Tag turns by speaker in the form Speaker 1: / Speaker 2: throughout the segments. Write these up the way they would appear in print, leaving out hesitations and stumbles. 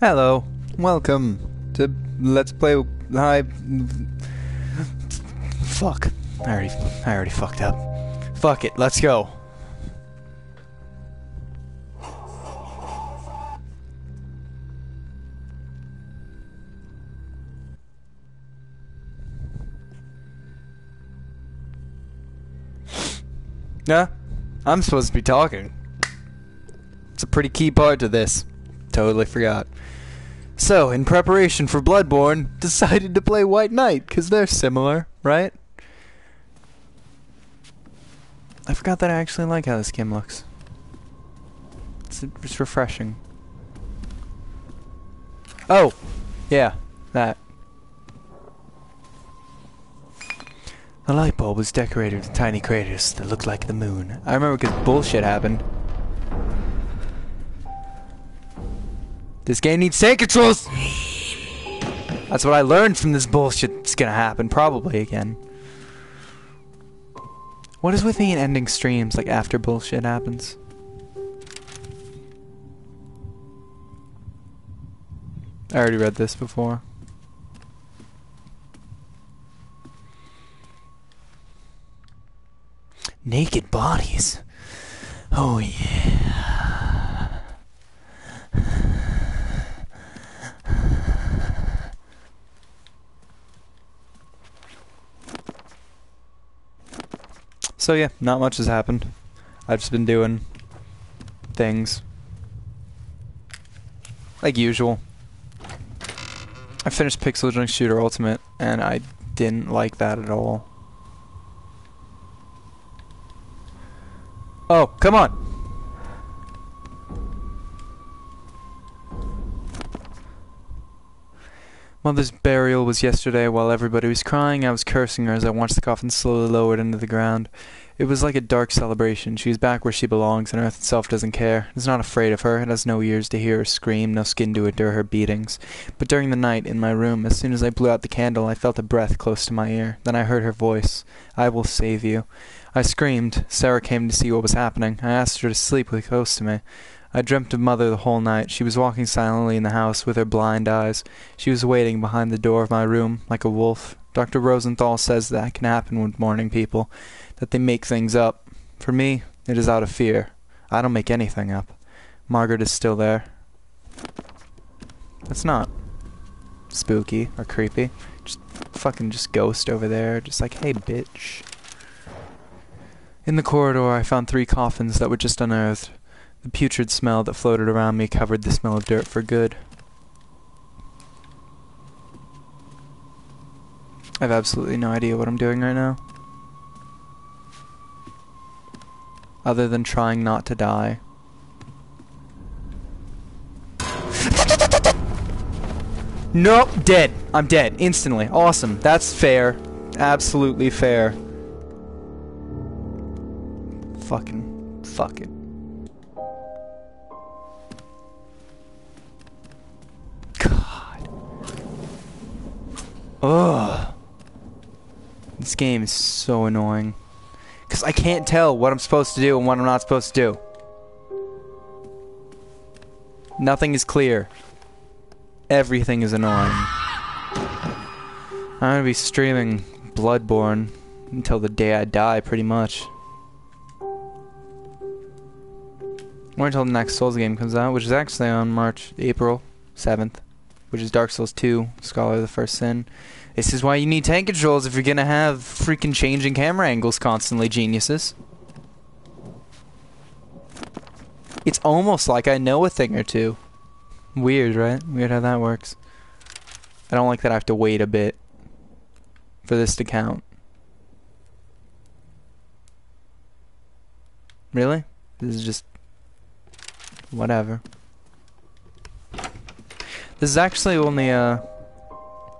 Speaker 1: Hello, welcome to Let's Play. Hi. Fuck. I already fucked up. Fuck it, let's go. Yeah, I'm supposed to be talking. It's a pretty key part to this. Totally forgot. So, in preparation for Bloodborne, decided to play White Knight, because they're similar, right? I forgot that I actually like how this game looks. It's refreshing. Oh! Yeah, that. The light bulb was decorated with tiny craters that looked like the moon. I remember because bullshit happened. This game needs tank controls! That's what I learned from this bullshit that's gonna happen, probably again. What is with me in ending streams, like, after bullshit happens? I already read this before. Naked bodies. Oh yeah. So yeah, not much has happened. I've just been doing things. Like usual. I finished Pixel Junk Shooter Ultimate, and I didn't like that at all. Oh, come on! Mother's burial was yesterday while everybody was crying. I was cursing her as I watched the coffin slowly lowered into the ground. It was like a dark celebration. She is back where she belongs, and Earth itself doesn't care. It is not afraid of her. It has no ears to hear her scream, no skin to endure her beatings. But during the night, in my room, as soon as I blew out the candle, I felt a breath close to my ear. Then I heard her voice. "I will save you." I screamed. Sarah came to see what was happening. I asked her to sleep close to me. I dreamt of Mother the whole night. She was walking silently in the house with her blind eyes. She was waiting behind the door of my room, like a wolf. Dr. Rosenthal says that can happen with morning people, that they make things up. For me, it is out of fear. I don't make anything up. Margaret is still there. That's not spooky or creepy. Just fucking ghost over there, just like, hey bitch. In the corridor, I found 3 coffins that were just unearthed. The putrid smell that floated around me covered the smell of dirt for good. I have absolutely no idea what I'm doing right now. Other than trying not to die. Nope, dead. I'm dead. Instantly. Awesome. That's fair. Absolutely fair. Fucking fuck it. God. Ugh. This game is so annoying. Because I can't tell what I'm supposed to do and what I'm not supposed to do. Nothing is clear. Everything is annoying. I'm gonna be streaming Bloodborne until the day I die, pretty much. Or until the next Souls game comes out, which is actually on April 7th. Which is Dark Souls 2, Scholar of the First Sin. This is why you need tank controls if you're gonna have freaking changing camera angles constantly, geniuses. It's almost like I know a thing or two. Weird, right? Weird how that works. I don't like that I have to wait a bit for this to count. Really? This is just... whatever. This is actually only a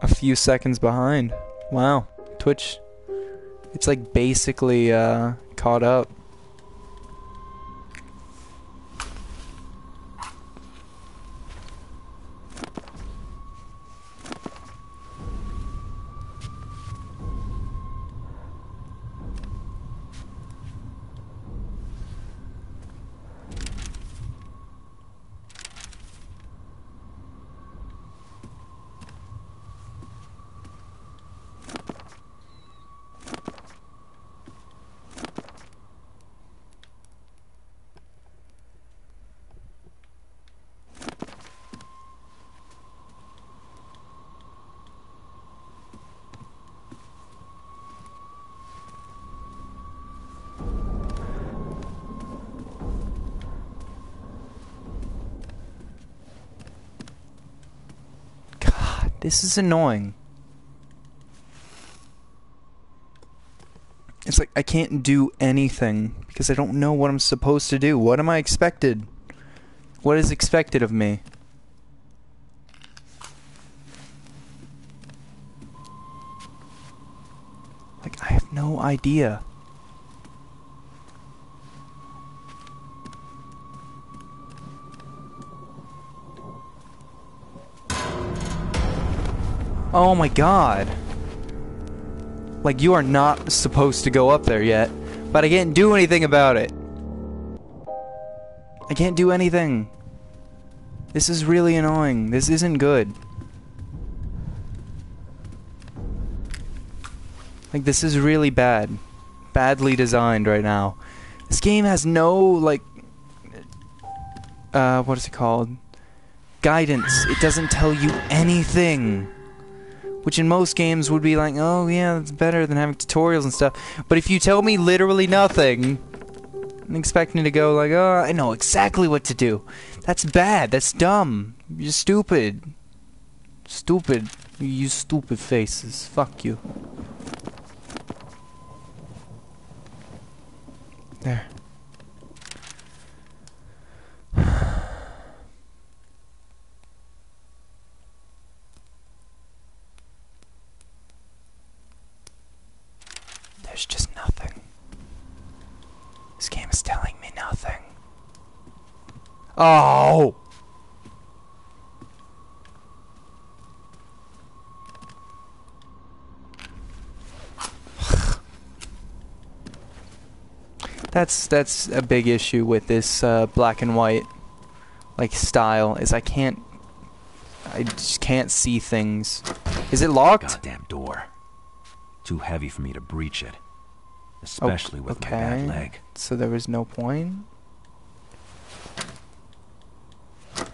Speaker 1: few seconds behind. Wow. Twitch. It's like basically caught up. This is annoying. It's like I can't do anything because I don't know what I'm supposed to do. What am I expected? What is expected of me? Like, I have no idea. Oh my god. Like, you are not supposed to go up there yet, but I can't do anything about it. I can't do anything. This is really annoying. This isn't good. Like, this is really bad. Badly designed right now. This game has no, like... what is it called? Guidance. It doesn't tell you anything. Which in most games would be like, oh yeah, that's better than having tutorials and stuff. But if you tell me literally nothing, and expect me to go like, oh, I know exactly what to do. That's bad. That's dumb. You're stupid. Stupid. You use stupid faces. Fuck you. There. There's just nothing. This game is telling me nothing. Oh! That's a big issue with this black and white like style is I just can't see things. Is it locked?
Speaker 2: Goddamn door. Too heavy for me to breach it. Especially with my bad leg.
Speaker 1: So there was no point?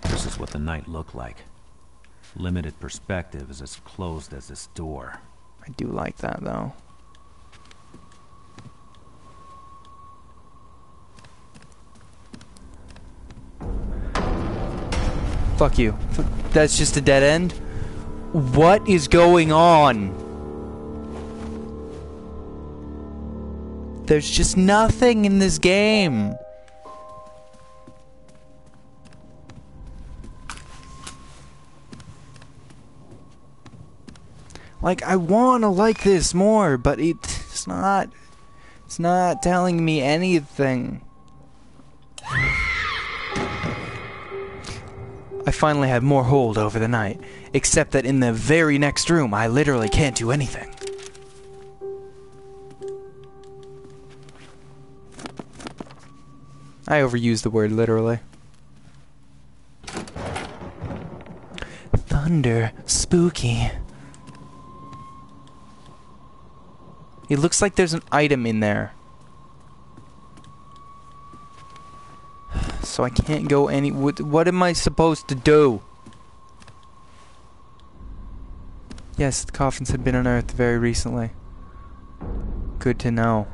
Speaker 2: This is what the night looked like. Limited perspective is as closed as this door.
Speaker 1: I do like that though. Fuck you. That's just a dead end? What is going on? There's just nothing in this game. Like, I want to like this more, but it's not telling me anything. I finally had more hold over the night, except that in the very next room, I literally can't do anything. I overused the word literally. Thunder, spooky. It looks like there's an item in there. So I can't go any... What am I supposed to do? Yes, the coffins had been unearthed very recently. Good to know.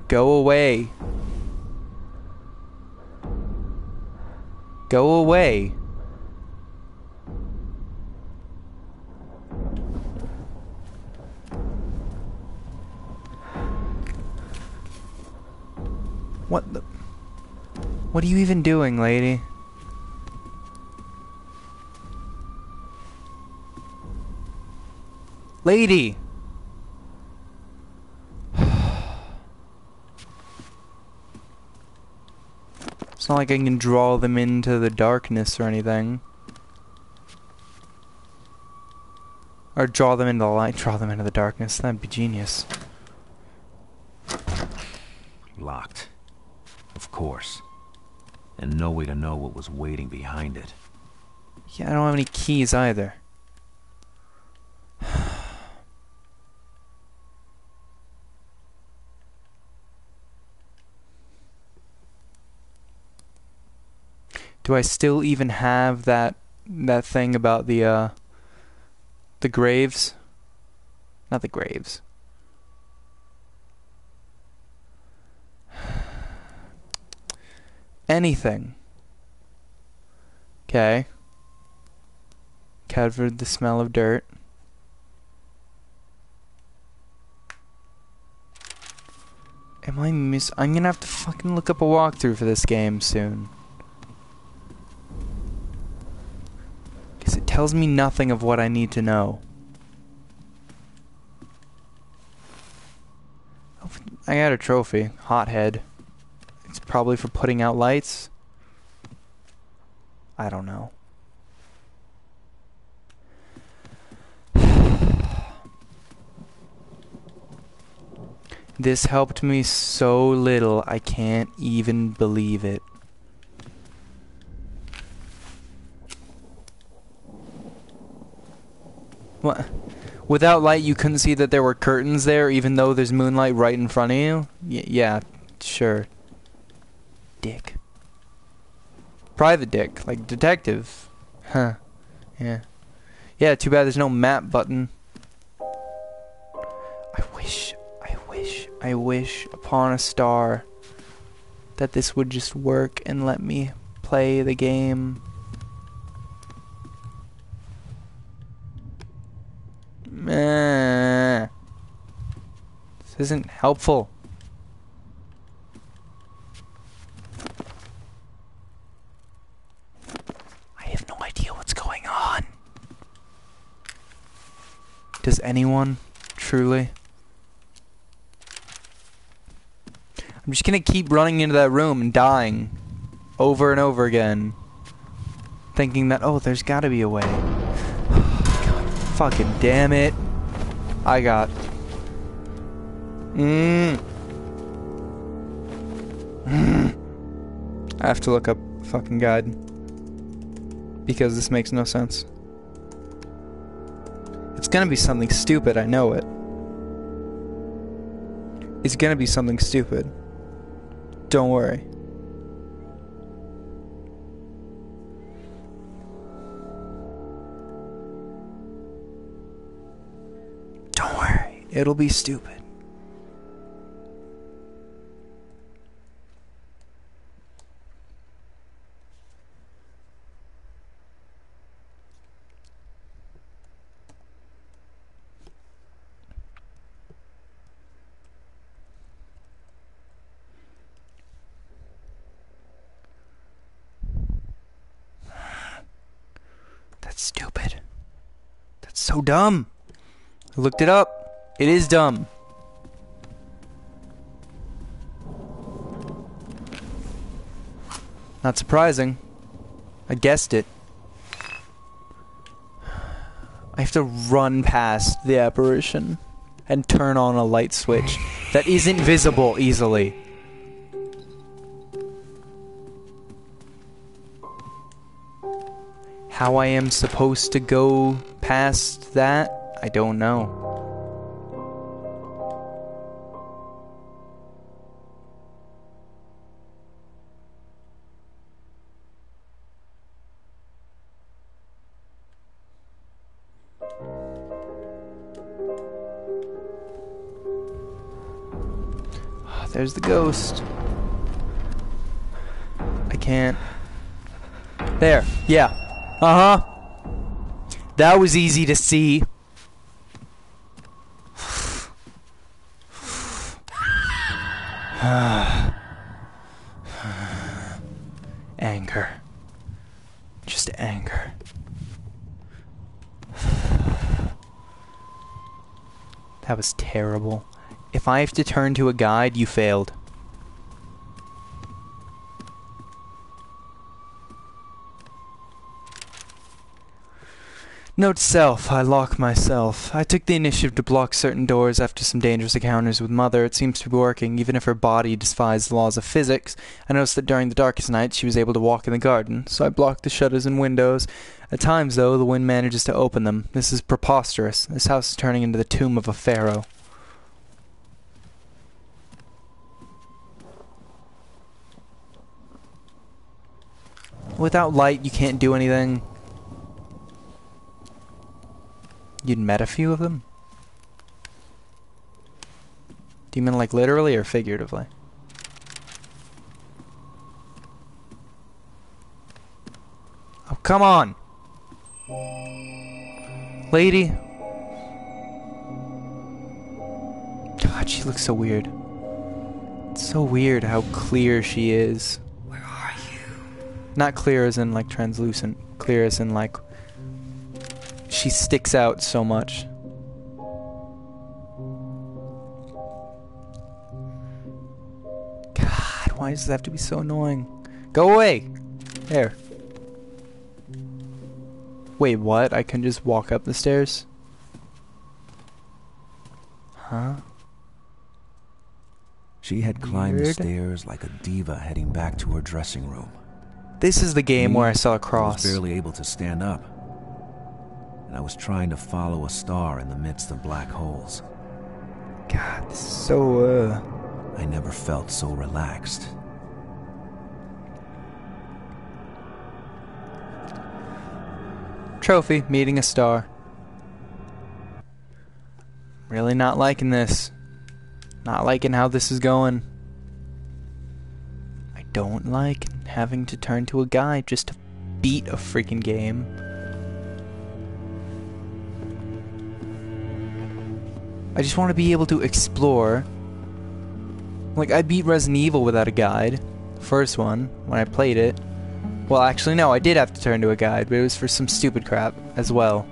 Speaker 1: Go away. Go away. What the... What are you even doing, lady? Lady! It's not like I can draw them into the darkness or anything. Or draw them into the light, draw them into the darkness. That'd be genius.
Speaker 2: Locked. Of course. And no way to know what was waiting behind it.
Speaker 1: Yeah, I don't have any keys either. Do I still even have that thing about the graves? Not the graves. Anything. Okay. covered the smell of dirt. I'm gonna have to fucking look up a walkthrough for this game soon. Because it tells me nothing of what I need to know. Oh, I got a trophy. Hothead. It's probably for putting out lights. I don't know. This helped me so little, I can't even believe it. What? Without light, you couldn't see that there were curtains there, even though there's moonlight right in front of you? Yeah, sure. Dick. Private dick, like detective. Huh. Yeah. Yeah, too bad there's no map button. I wish upon a star that this would just work and let me play the game. This isn't helpful. I have no idea what's going on. Does anyone truly? I'm just gonna keep running into that room and dying over and over again, thinking that, oh, there's gotta be a way. God fucking damn it. I got I have to look up a fucking guide because this makes no sense. It's gonna be something stupid, I know it. It's gonna be something stupid. Don't worry. Don't worry. It'll be stupid. That's stupid. That's so dumb. I looked it up. It is dumb. Not surprising. I guessed it. I have to run past the apparition and turn on a light switch that isn't visible easily. How I am supposed to go past that, I don't know. There's the ghost. I can't. There, yeah. Uh-huh. That was easy to see. Anger. Just anger. That was terrible. If I have to turn to a guide, you failed. Note self, I lock myself. I took the initiative to block certain doors after some dangerous encounters with Mother. It seems to be working, even if her body defies the laws of physics. I noticed that during the darkest nights she was able to walk in the garden, so I blocked the shutters and windows. At times, though, the wind manages to open them. This is preposterous. This house is turning into the tomb of a pharaoh. Without light, you can't do anything. You'd met a few of them? Do you mean like literally or figuratively? Oh, come on! Lady. God, she looks so weird. It's so weird how clear she is.
Speaker 3: Where are you?
Speaker 1: Not clear as in like translucent. Clear as in like she sticks out so much. God, why does it have to be so annoying? Go away! There. Wait, what? I can just walk up the stairs? Huh?
Speaker 2: She had climbed the
Speaker 1: Weird.
Speaker 2: stairs like a diva heading back to her dressing room.
Speaker 1: This is the game where I saw a
Speaker 2: I was
Speaker 1: cross.
Speaker 2: barely able to stand up, and I was trying to follow a star in the midst of black holes.
Speaker 1: God, this is so,
Speaker 2: I never felt so relaxed.
Speaker 1: Trophy, meeting a star. Really not liking this. Not liking how this is going. I don't like having to turn to a guy just to beat a freaking game. I just want to be able to explore. Like, I beat Resident Evil without a guide. First one, when I played it. Well, actually, no, I did have to turn to a guide, but it was for some stupid crap as well.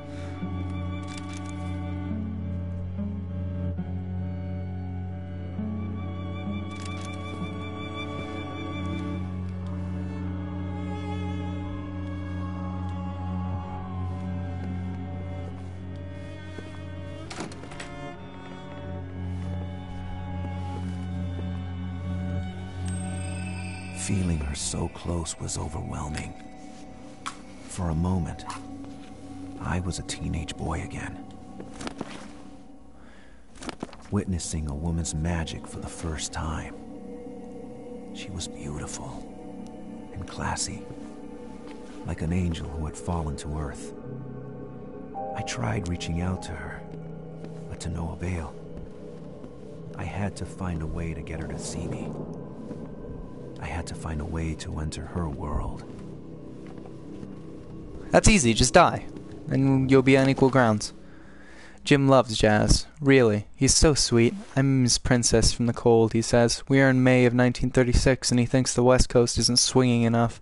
Speaker 2: Feeling her so close was overwhelming. For a moment, I was a teenage boy again. Witnessing a woman's magic for the first time. She was beautiful and classy, like an angel who had fallen to earth. I tried reaching out to her, but to no avail. I had to find a way to get her to see me. I had to find a way to enter her world.
Speaker 1: That's easy, just die. And you'll be on equal grounds. Jim loves Jazz. Really. He's so sweet. I'm his princess from the cold, he says. We are in May of 1936, and he thinks the West Coast isn't swinging enough.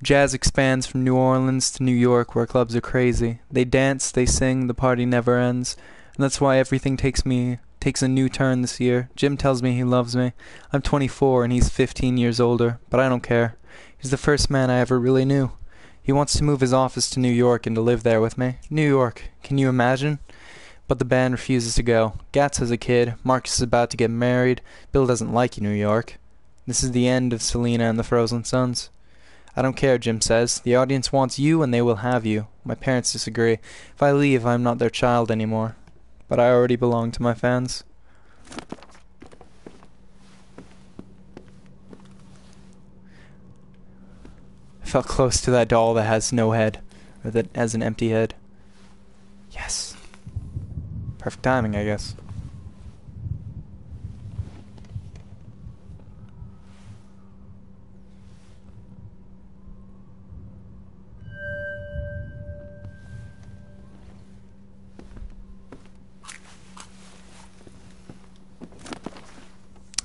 Speaker 1: Jazz expands from New Orleans to New York, where clubs are crazy. They dance, they sing, the party never ends. And that's why everything takes a new turn this year. Jim tells me he loves me. I'm 24 and he's 15 years older, but I don't care. He's the first man I ever really knew. He wants to move his office to New York and to live there with me. New York, can you imagine? But the band refuses to go. Gats has a kid, Marcus is about to get married, Bill doesn't like New York. This is the end of Selena and the Frozen Sons. I don't care, Jim says. The audience wants you and they will have you. My parents disagree. If I leave, I'm not their child anymore. But I already belong to my fans. I felt close to that doll that has no head. Or that has an empty head. Yes. Perfect timing, I guess.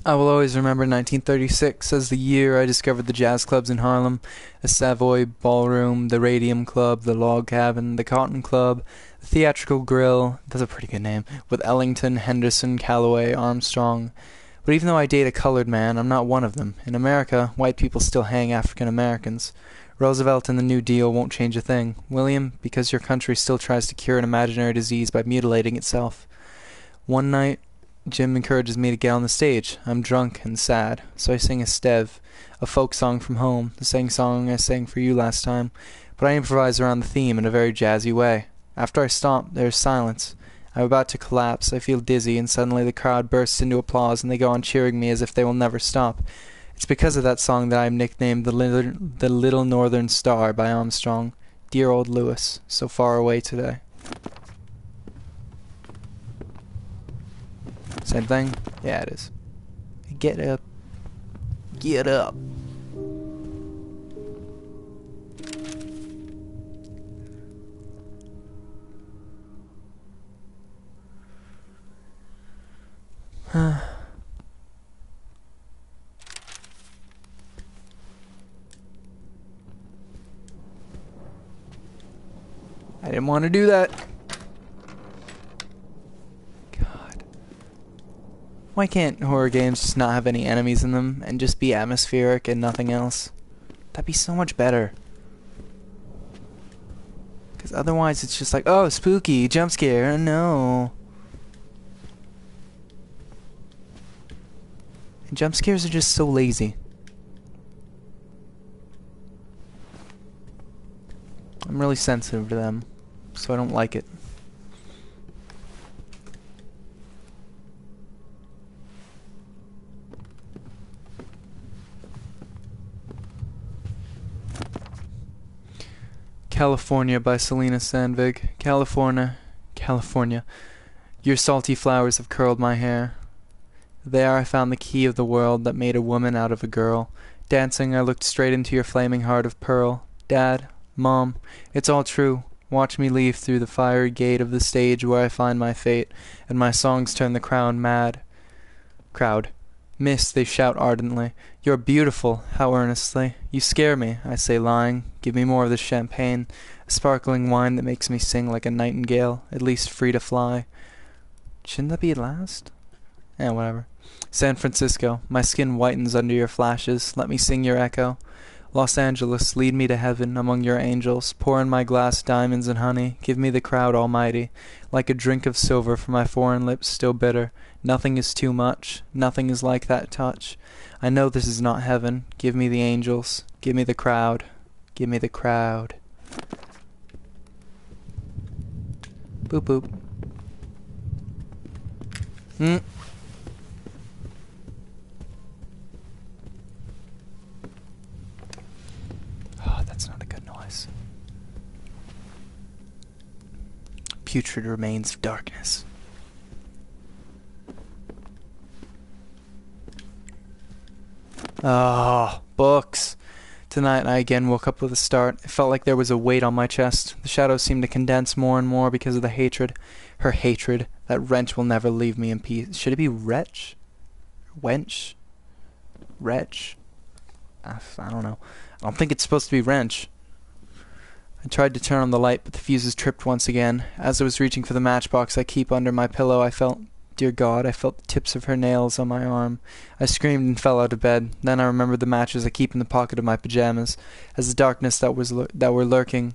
Speaker 1: I will always remember 1936 as the year I discovered the jazz clubs in Harlem, the Savoy Ballroom, the Radium Club, the Log Cabin, the Cotton Club, the Theatrical Grill, that's a pretty good name, with Ellington, Henderson, Calloway, Armstrong. But even though I date a colored man, I'm not one of them. In America, white people still hang African Americans. Roosevelt and the New Deal won't change a thing. William, because your country still tries to cure an imaginary disease by mutilating itself. One night, Jim encourages me to get on the stage. I'm drunk and sad, so I sing a stev, a folk song from home, the same song I sang for you last time, but I improvise around the theme in a very jazzy way. After I stomp, there's silence. I'm about to collapse, I feel dizzy, and suddenly the crowd bursts into applause and they go on cheering me as if they will never stop. It's because of that song that I am nicknamed the Little Northern Star by Armstrong. Dear old Lewis, so far away today. Same thing? Yeah, it is. Get up. Get up. I didn't want to do that. God. Why can't horror games just not have any enemies in them and just be atmospheric and nothing else? That'd be so much better. Because otherwise it's just like, oh, spooky, jump scare, no. And jump scares are just so lazy. I'm really sensitive to them, so I don't like it. California by Selena Sandvig. California, California. Your salty flowers have curled my hair. There I found the key of the world that made a woman out of a girl. Dancing, I looked straight into your flaming heart of pearl. Dad, Mom, it's all true. Watch me leave through the fiery gate of the stage where I find my fate, and my songs turn the crowd mad. Crowd. Miss, they shout ardently. You're beautiful, how earnestly. You scare me, I say lying. Give me more of this champagne, a sparkling wine that makes me sing like a nightingale, at least free to fly. Shouldn't that be last? Eh, whatever. San Francisco, my skin whitens under your flashes. Let me sing your echo. Los Angeles, lead me to heaven among your angels. Pour in my glass diamonds and honey. Give me the crowd almighty. Like a drink of silver from my foreign lips still bitter. Nothing is too much. Nothing is like that touch. I know this is not heaven. Give me the angels. Give me the crowd. Give me the crowd. Boop boop. Oh, that's not a good noise. Putrid remains of darkness. Oh, books. Tonight I again woke up with a start. It felt like there was a weight on my chest. The shadows seemed to condense more and more because of the hatred. Her hatred. That wrench will never leave me in peace. Should it be wretch? Wench? Wretch? I don't know. I don't think it's supposed to be wrench. I tried to turn on the light, but the fuses tripped once again. As I was reaching for the matchbox I keep under my pillow, I felt... Dear God, I felt the tips of her nails on my arm. I screamed and fell out of bed. Then I remembered the matches I keep in the pocket of my pajamas. As the darkness that were lurking...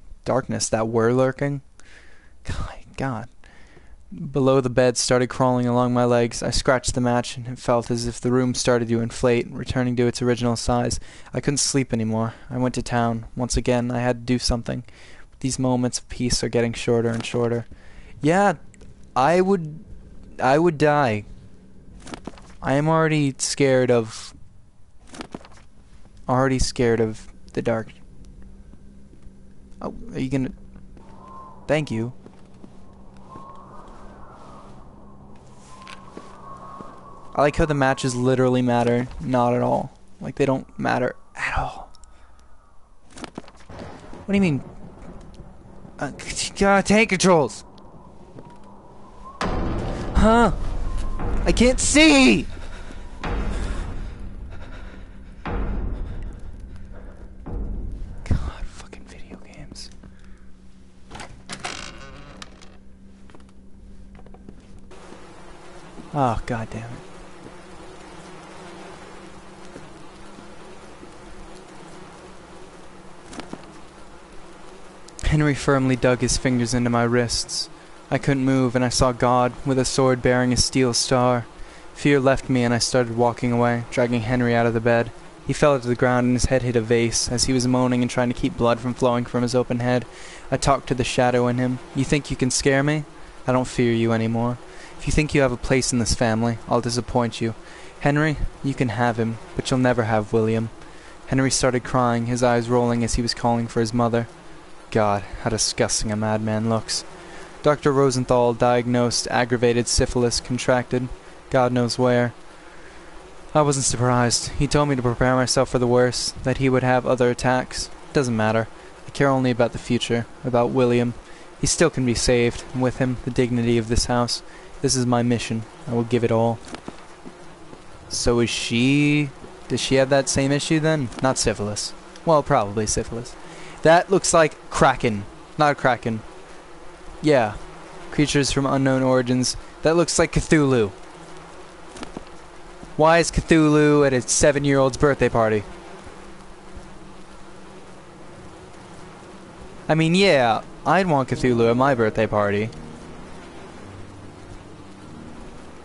Speaker 1: God. Below the bed started crawling along my legs. I scratched the match, and it felt as if the room started to inflate, returning to its original size. I couldn't sleep anymore. I went to town. Once again, I had to do something. These moments of peace are getting shorter and shorter. Yeah, I would die. I am already scared of the dark. Oh, are you gonna... Thank you. I like how the matches literally matter. Not at all. Like, they don't matter at all. What do you mean? Tank controls! Huh? I can't see! God, fucking video games. Oh, god damn it. Henry firmly dug his fingers into my wrists. I couldn't move, and I saw God, with a sword bearing a steel star. Fear left me, and I started walking away, dragging Henry out of the bed. He fell to the ground, and his head hit a vase, as he was moaning and trying to keep blood from flowing from his open head. I talked to the shadow in him. You think you can scare me? I don't fear you anymore. If you think you have a place in this family, I'll disappoint you. Henry, you can have him, but you'll never have William. Henry started crying, his eyes rolling as he was calling for his mother. God, how disgusting a madman looks. Dr. Rosenthal diagnosed aggravated syphilis contracted, God knows where. I wasn't surprised. He told me to prepare myself for the worst, that he would have other attacks. Doesn't matter. I care only about the future, about William. He still can be saved, and with him, the dignity of this house. This is my mission. I will give it all. So is she... Does she have that same issue then? Not syphilis. Well, probably syphilis. That looks like Kraken. Not a Kraken. Yeah. Creatures from unknown origins. That looks like Cthulhu. Why is Cthulhu at a 7-year-old's birthday party? I mean, yeah, I'd want Cthulhu at my birthday party.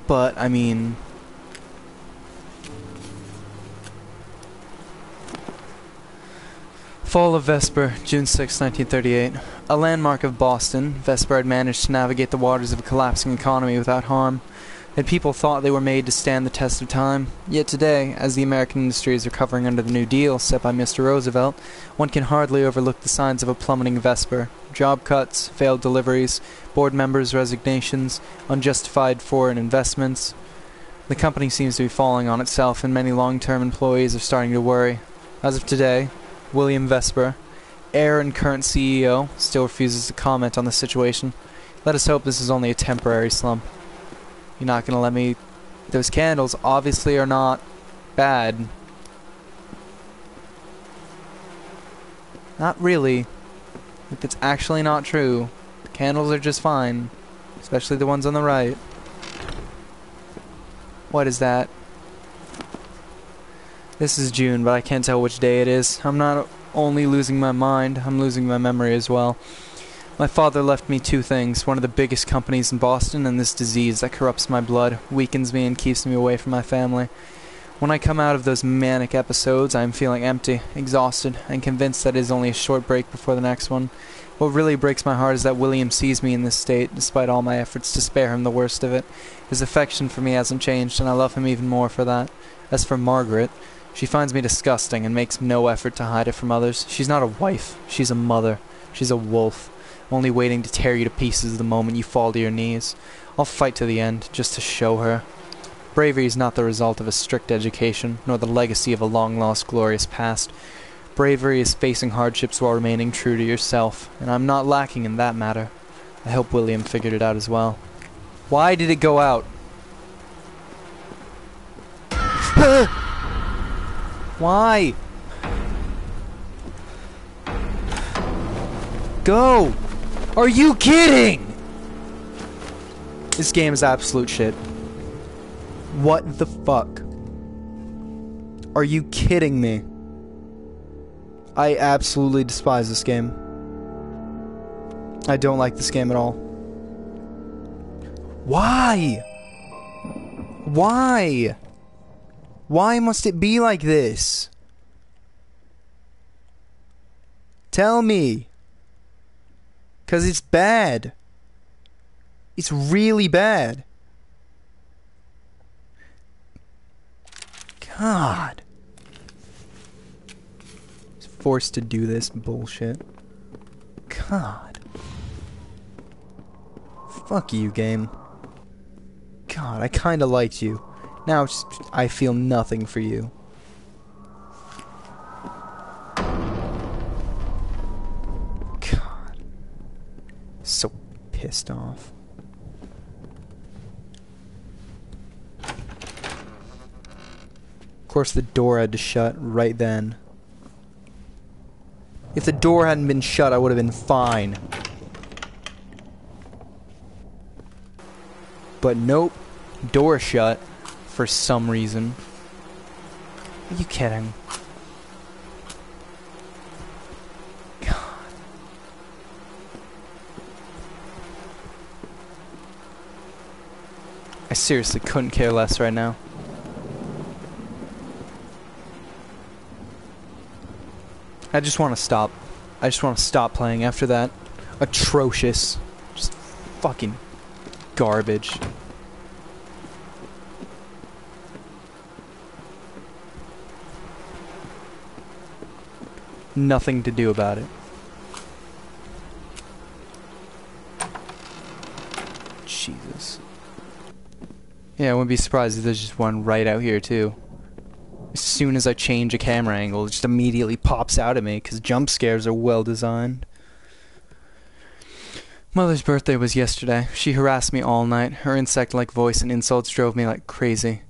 Speaker 1: But, I mean... Fall of Vesper, June 6, 1938. A landmark of Boston, Vesper had managed to navigate the waters of a collapsing economy without harm, and people thought they were made to stand the test of time. Yet today, as the American industry is recovering under the New Deal set by Mr. Roosevelt, one can hardly overlook the signs of a plummeting Vesper. Job cuts, failed deliveries, board members' resignations, unjustified foreign investments. The company seems to be falling on itself, and many long-term employees are starting to worry. As of today, William Vesper, heir and current CEO, still refuses to comment on the situation. Let us hope this is only a temporary slump. You're not gonna let me... Those candles obviously are not bad. Not really. If it's actually not true, the candles are just fine. Especially the ones on the right. What is that? This is June, but I can't tell which day it is. I'm not only losing my mind, I'm losing my memory as well. My father left me 2 things, one of the biggest companies in Boston and this disease that corrupts my blood, weakens me and keeps me away from my family. When I come out of those manic episodes, I am feeling empty, exhausted, and convinced that it is only a short break before the next one. What really breaks my heart is that William sees me in this state, despite all my efforts to spare him the worst of it. His affection for me hasn't changed, and I love him even more for that. As for Margaret, she finds me disgusting and makes no effort to hide it from others. She's not a wife, she's a mother. She's a wolf, only waiting to tear you to pieces the moment you fall to your knees. I'll fight to the end, just to show her. Bravery is not the result of a strict education, nor the legacy of a long-lost glorious past. Bravery is facing hardships while remaining true to yourself, and I'm not lacking in that matter. I hope William figured it out as well. Why did it go out? Why? Go! Are you kidding? This game is absolute shit. What the fuck? Are you kidding me? I absolutely despise this game. I don't like this game at all. Why? Why? Why must it be like this? Tell me. 'Cause it's bad. It's really bad. God. It's forced to do this bullshit. God. Fuck you, game. God, I kinda liked you. Now I feel nothing for you. God. So pissed off. Of course the door had to shut right then. If the door hadn't been shut, I would have been fine. But nope. Door shut. For some reason. Are you kidding? God. I seriously couldn't care less right now. I just want to stop. I just want to stop playing after that. Atrocious. Just fucking garbage. Nothing to do about it. Jesus. Yeah, I wouldn't be surprised if there's just one right out here too. As soon as I change a camera angle, it just immediately pops out at me, because jump scares are well designed. Mother's birthday was yesterday. She harassed me all night. Her insect-like voice and insults drove me like crazy.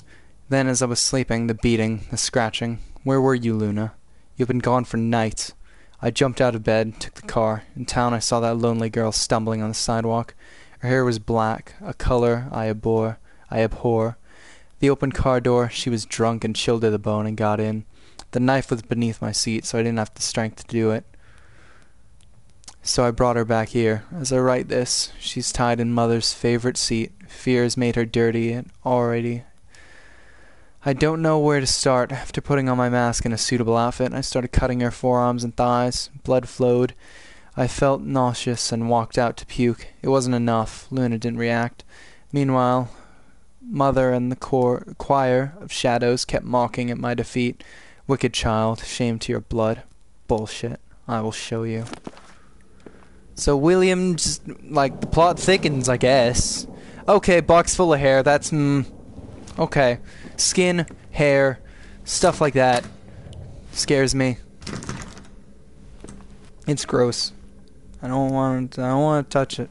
Speaker 1: Then, as I was sleeping, the beating, the scratching. Where were you, Luna? You've been gone for nights. I jumped out of bed, took the car. In town I saw that lonely girl stumbling on the sidewalk. Her hair was black, a color I abhor. The open car door, she was drunk and chilled to the bone and got in. The knife was beneath my seat, so I didn't have the strength to do it. So I brought her back here. As I write this, she's tied in Mother's favorite seat. Fear has made her dirty and already. I don't know where to start. After putting on my mask and a suitable outfit, I started cutting her forearms and thighs. Blood flowed. I felt nauseous and walked out to puke. It wasn't enough. Luna didn't react. Meanwhile, Mother and the choir of shadows kept mocking at my defeat. Wicked child, shame to your blood. Bullshit. I will show you. So William just, the plot thickens, I guess. Okay, box full of hair, that's, okay. Skin, hair, stuff like that. Scares me. It's gross. I don't want to touch it.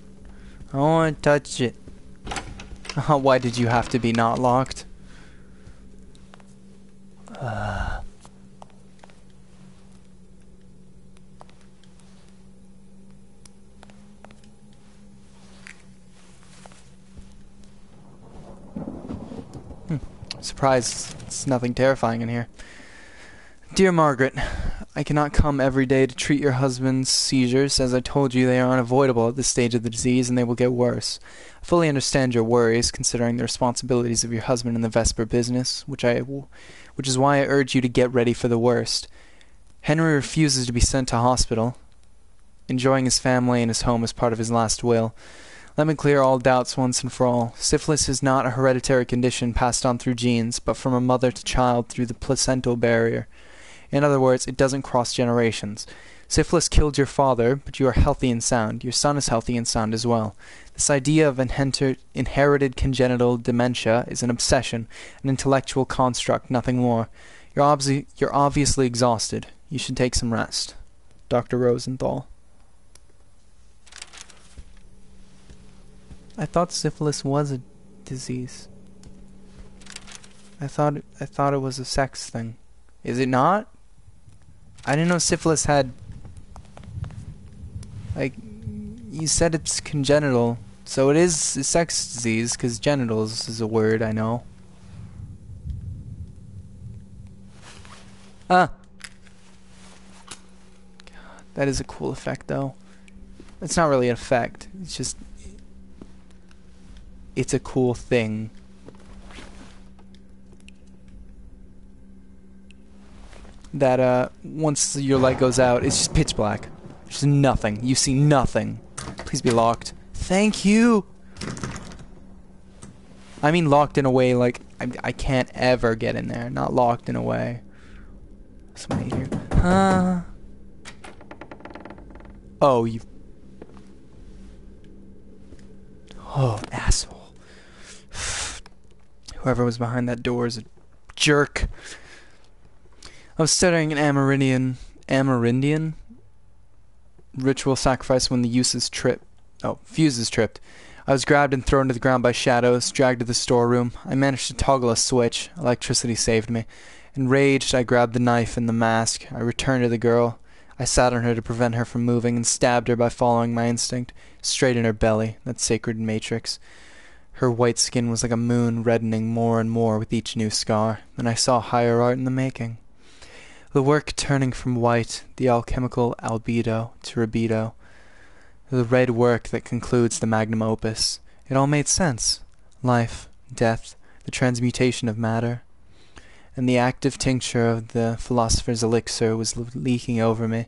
Speaker 1: I don't want to touch it. Why did you have to be not locked? Surprised it's nothing terrifying in here. Dear Margaret, I cannot come every day to treat your husband's seizures. As I told you, they are unavoidable at this stage of the disease, and they will get worse. I fully understand your worries, considering the responsibilities of your husband in the Vesper business, which is why I urge you to get ready for the worst. Henry refuses to be sent to hospital, enjoying his family and his home as part of his last will. Let me clear all doubts once and for all. Syphilis is not a hereditary condition passed on through genes, but from a mother to child through the placental barrier. In other words, it doesn't cross generations. Syphilis killed your father, but you are healthy and sound. Your son is healthy and sound as well. This idea of inherited congenital dementia is an obsession, an intellectual construct, nothing more. You're obviously exhausted. You should take some rest. Dr. Rosenthal. I thought syphilis was a disease. I thought it was a sex thing. Is it not? I didn't know syphilis had... you said it's congenital. So it is a sex disease, because genitals is a word, I know. God, that is a cool effect, though. It's not really an effect. It's just... it's a cool thing. That, once your light goes out, it's just pitch black. There's nothing. You see nothing. Please be locked. Thank you! I mean locked in a way like I can't ever get in there. Not locked in a way. Somebody here. Oh, you... oh, asshole. Whoever was behind that door is a jerk. I was studying an Amerindian ritual sacrifice when the fuses tripped. I was grabbed and thrown to the ground by shadows, dragged to the storeroom. I managed to toggle a switch. Electricity saved me. Enraged, I grabbed the knife and the mask. I returned to the girl. I sat on her to prevent her from moving and stabbed her by following my instinct, straight in her belly, that sacred matrix. Her white skin was like a moon, reddening more and more with each new scar, and I saw higher art in the making. The work turning from white, the alchemical albedo, to rubedo. The red work that concludes the magnum opus. It all made sense. Life, death, the transmutation of matter. And the active tincture of the philosopher's elixir was leaking over me.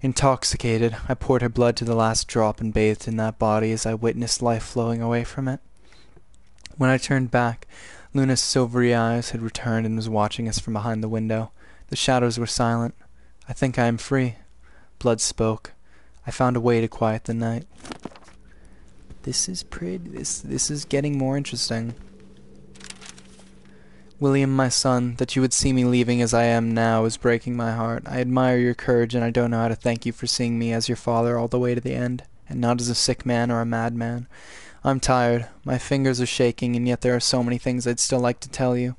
Speaker 1: Intoxicated, I poured her blood to the last drop and bathed in that body as I witnessed life flowing away from it. When I turned back, Luna's silvery eyes had returned and was watching us from behind the window. The shadows were silent. I think I am free. Blood spoke. I found a way to quiet the night. This is pretty. This is getting more interesting. William, my son, that you would see me leaving as I am now is breaking my heart. I admire your courage, and I don't know how to thank you for seeing me as your father all the way to the end, and not as a sick man or a madman. I'm tired. My fingers are shaking, and yet there are so many things I'd still like to tell you.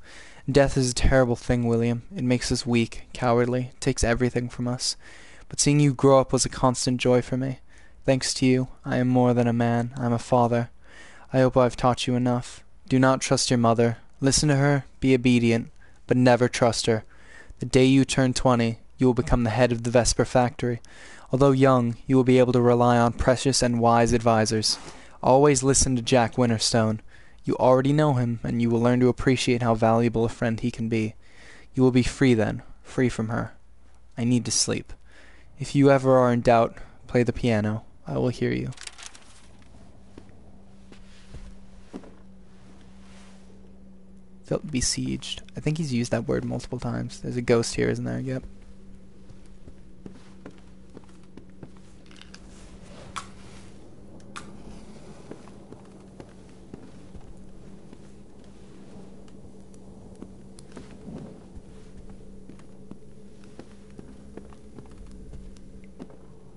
Speaker 1: Death is a terrible thing, William. It makes us weak, cowardly, takes everything from us. But seeing you grow up was a constant joy for me. Thanks to you, I am more than a man. I am a father. I hope I've taught you enough. Do not trust your mother. Listen to her, be obedient, but never trust her. The day you turn 20, you will become the head of the Vesper factory. Although young, you will be able to rely on precious and wise advisors. Always listen to Jack Winterstone. You already know him, and you will learn to appreciate how valuable a friend he can be. You will be free then, free from her. I need to sleep. If you ever are in doubt, play the piano. I will hear you. Felt besieged. I think he's used that word multiple times. There's a ghost here, isn't there? Yep.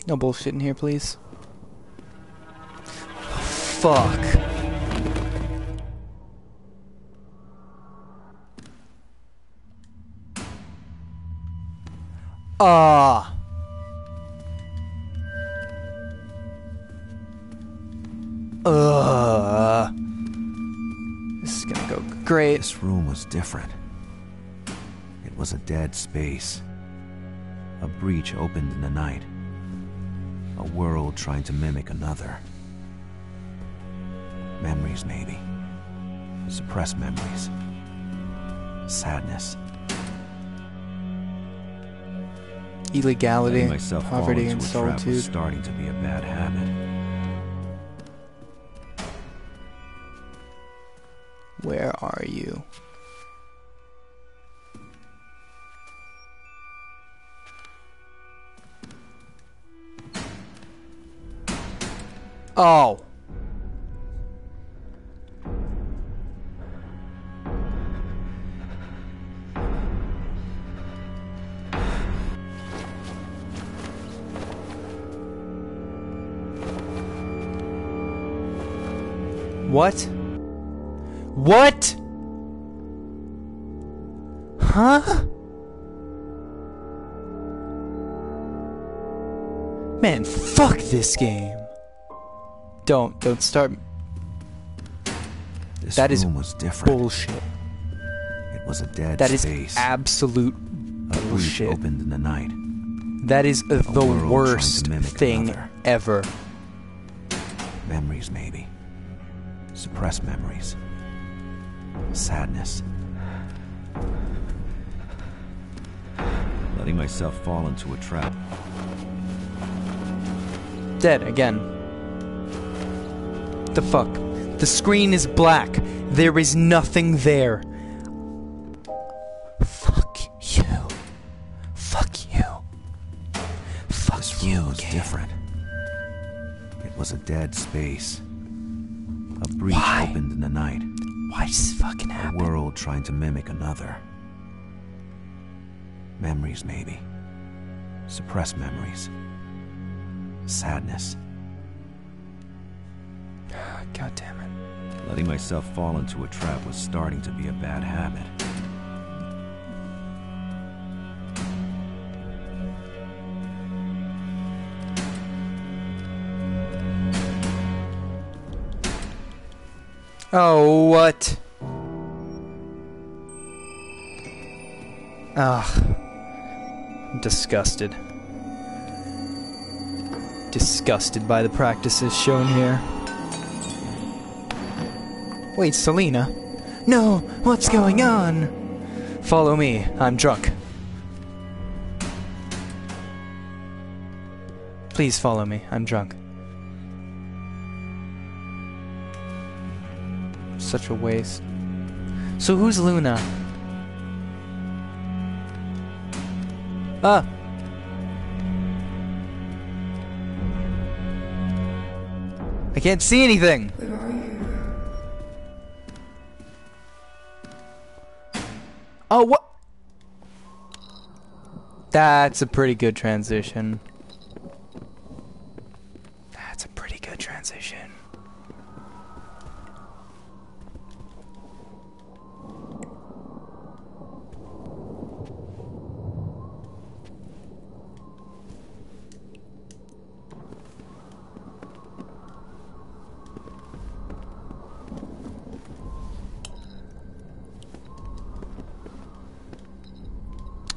Speaker 1: No bullshit in here, please. Fuck. Ah. This is gonna go great.
Speaker 2: This room was different. It was a dead space. A breach opened in the night. A world trying to mimic another. Memories, maybe. Suppressed memories. Sadness.
Speaker 1: Illegality,
Speaker 2: Letting myself fall
Speaker 1: poverty,
Speaker 2: into
Speaker 1: and
Speaker 2: a trap was
Speaker 1: solitude.
Speaker 2: starting to be a bad habit.
Speaker 1: Where are you? Oh. What? What? Huh? Man, fuck this game. Don't start.
Speaker 2: This
Speaker 1: That is
Speaker 2: room was different.
Speaker 1: Bullshit.
Speaker 2: It was a dead
Speaker 1: That is
Speaker 2: space.
Speaker 1: absolute
Speaker 2: A breach
Speaker 1: bullshit.
Speaker 2: opened in the night.
Speaker 1: That is the
Speaker 2: world trying
Speaker 1: worst
Speaker 2: to mimic
Speaker 1: thing
Speaker 2: another.
Speaker 1: ever.
Speaker 2: Memories, maybe. Suppressed memories. Sadness. Letting myself fall into a trap.
Speaker 1: Dead again. The fuck? The screen is black. There is nothing there. Fuck you. Fuck you. Fuck
Speaker 2: This
Speaker 1: you,
Speaker 2: room was
Speaker 1: game.
Speaker 2: different. It was a dead space. A breach
Speaker 1: Why?
Speaker 2: opened in the night.
Speaker 1: Why does this fucking
Speaker 2: A
Speaker 1: happen?
Speaker 2: world trying to mimic another. Memories, maybe. Suppressed memories. Sadness.
Speaker 1: God damn it.
Speaker 2: Letting myself fall into a trap was starting to be a bad habit.
Speaker 1: Oh, what? Ugh. I'm disgusted. Disgusted by the practices shown here. Wait, Selena? No, what's going on? Follow me, I'm drunk. Please follow me, I'm drunk. Such a waste. So who's Luna? Ah! I can't see anything!
Speaker 3: Where are you?
Speaker 1: Oh, what? That's a pretty good transition. That's a pretty good transition.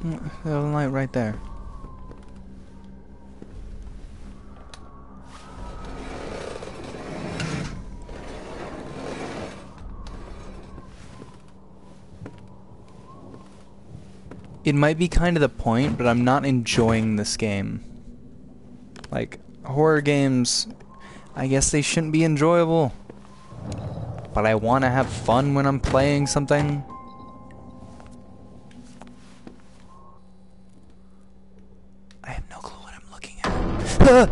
Speaker 1: The light right there. It might be kind of the point, but I'm not enjoying this game. Like, horror games, I guess they shouldn't be enjoyable. But I want to have fun when I'm playing something. I have no clue what I'm looking at.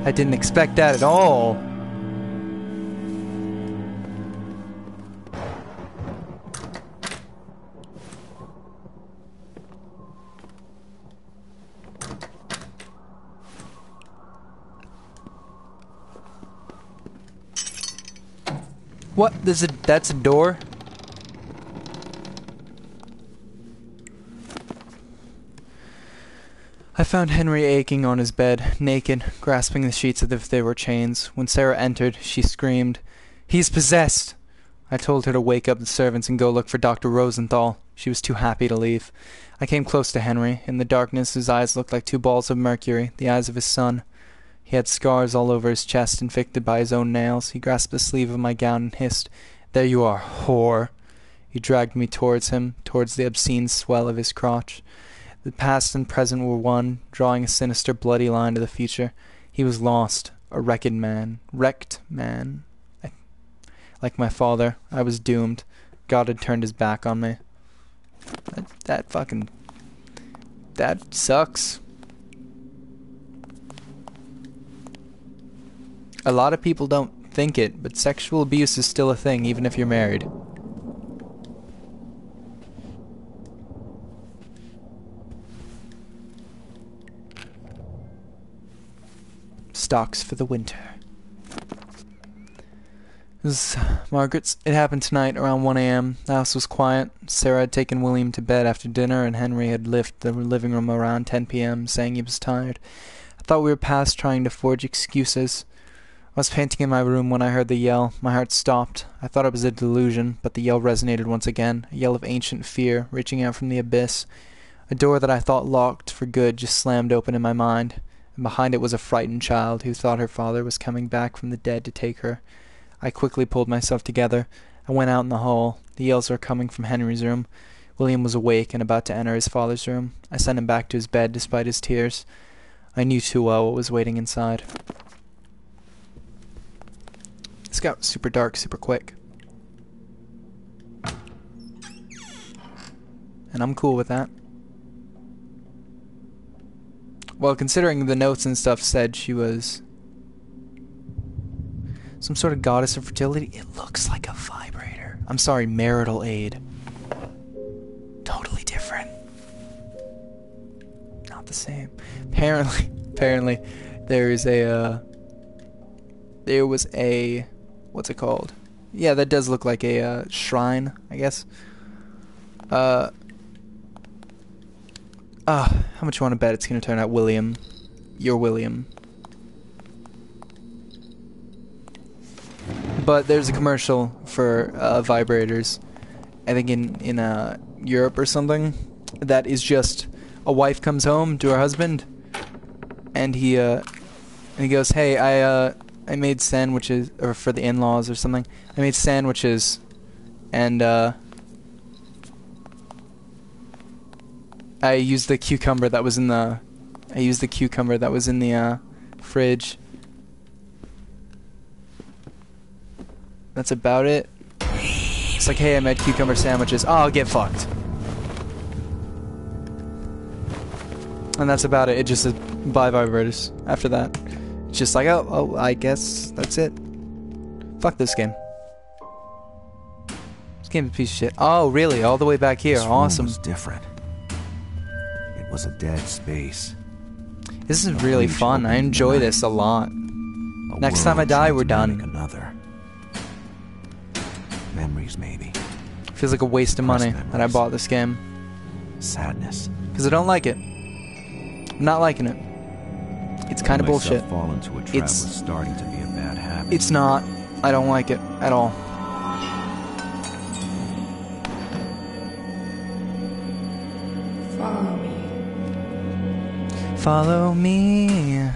Speaker 1: I didn't expect that at all. What? That's a door? I found Henry aching on his bed, naked, grasping the sheets as if they were chains. When Sarah entered, she screamed, "He's possessed!" I told her to wake up the servants and go look for Dr. Rosenthal. She was too happy to leave. I came close to Henry. In the darkness, his eyes looked like two balls of mercury, the eyes of his son. He had scars all over his chest, inflicted by his own nails. He grasped the sleeve of my gown and hissed, "There you are, whore!" He dragged me towards him, towards the obscene swell of his crotch. The past and present were one, drawing a sinister, bloody line to the future. He was lost, a wrecked man. Like my father, I was doomed. God had turned his back on me. That sucks. A lot of people don't think it, but sexual abuse is still a thing, even if you're married. Stocks for the winter. This is Margaret's. It happened tonight around 1 a.m. The house was quiet. Sarah had taken William to bed after dinner, and Henry had left the living room around 10 p.m., saying he was tired. I thought we were past trying to forge excuses. I was painting in my room when I heard the yell. My heart stopped. I thought it was a delusion, but the yell resonated once again, a yell of ancient fear, reaching out from the abyss. A door that I thought locked for good just slammed open in my mind, and behind it was a frightened child who thought her father was coming back from the dead to take her. I quickly pulled myself together. I went out in the hall. The yells were coming from Henry's room. William was awake and about to enter his father's room. I sent him back to his bed despite his tears. I knew too well what was waiting inside. This got super dark super quick. And I'm cool with that. Well, considering the notes and stuff said she was some sort of goddess of fertility, it looks like a vibrator. I'm sorry, marital aid. Totally different. Not the same. Apparently, there was a, what's it called? Yeah, that does look like a shrine, I guess. How much you want to bet it's going to turn out William? You're William. But there's a commercial for vibrators, I think in Europe or something, that is just a wife comes home to her husband, and he goes, "Hey, I made sandwiches," or for the in-laws or something. "I made sandwiches, and I used the cucumber that was in the fridge. That's about it." It's like, "Hey, I made cucumber sandwiches." "Oh, get fucked." And that's about it. It just says buy vibrators after that. It's just like, oh, I guess that's it. Fuck this game. This game's a piece of shit. Oh, really? All the way back here.
Speaker 2: This
Speaker 1: Awesome.
Speaker 2: room was different. It was a dead space.
Speaker 1: This is really fun. I enjoy this a lot. Next time I die, we're done.
Speaker 2: Another. Memories, maybe.
Speaker 1: Feels like a waste of money that I bought this game.
Speaker 2: Sadness.
Speaker 1: Because I don't like it. I'm not liking it. It's kind of bullshit.
Speaker 2: Fall into a trap was starting to be a bad habit.
Speaker 1: It's not. I don't like it at all. Follow me.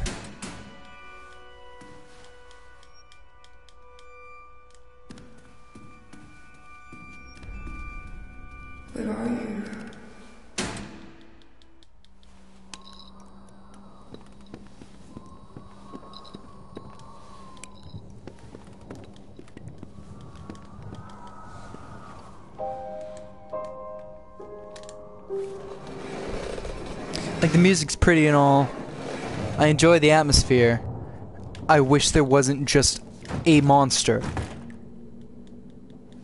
Speaker 3: Where are you?
Speaker 1: Like, the music's pretty and all. I enjoy the atmosphere. I wish there wasn't just a monster.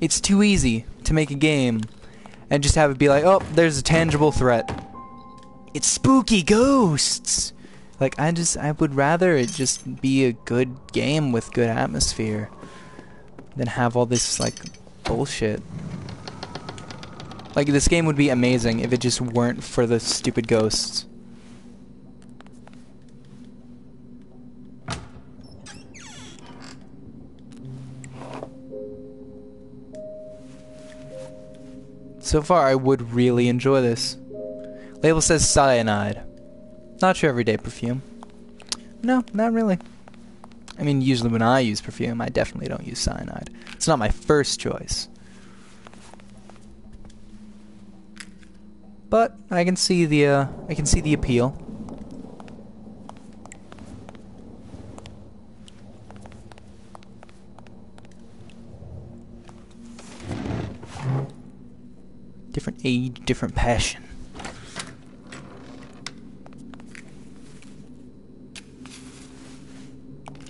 Speaker 1: It's too easy to make a game and just have it be like, oh, there's a tangible threat. It's spooky ghosts! Like, I would rather it just be a good game with good atmosphere than have all this, like, bullshit. Like, this game would be amazing if it just weren't for the stupid ghosts. So far, I would really enjoy this. Label says cyanide. Not your everyday perfume. No, not really. I mean, usually when I use perfume, I definitely don't use cyanide. It's not my first choice. But I can see the appeal. Different age, different passion.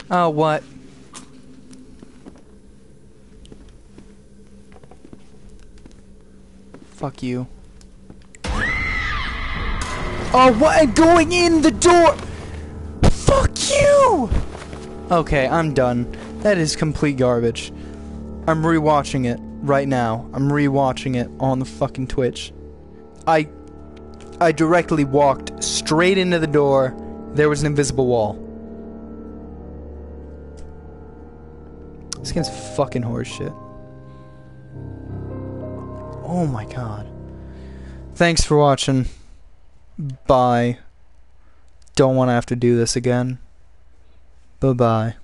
Speaker 1: Oh, what? Fuck you. Oh, what? I'm going in the door! Fuck you! Okay, I'm done. That is complete garbage. I'm rewatching it right now. I'm rewatching it on the fucking Twitch. I directly walked straight into the door. There was an invisible wall. This game's fucking horseshit. Oh my god. Thanks for watching. Bye. Don't want to have to do this again. Bye-bye.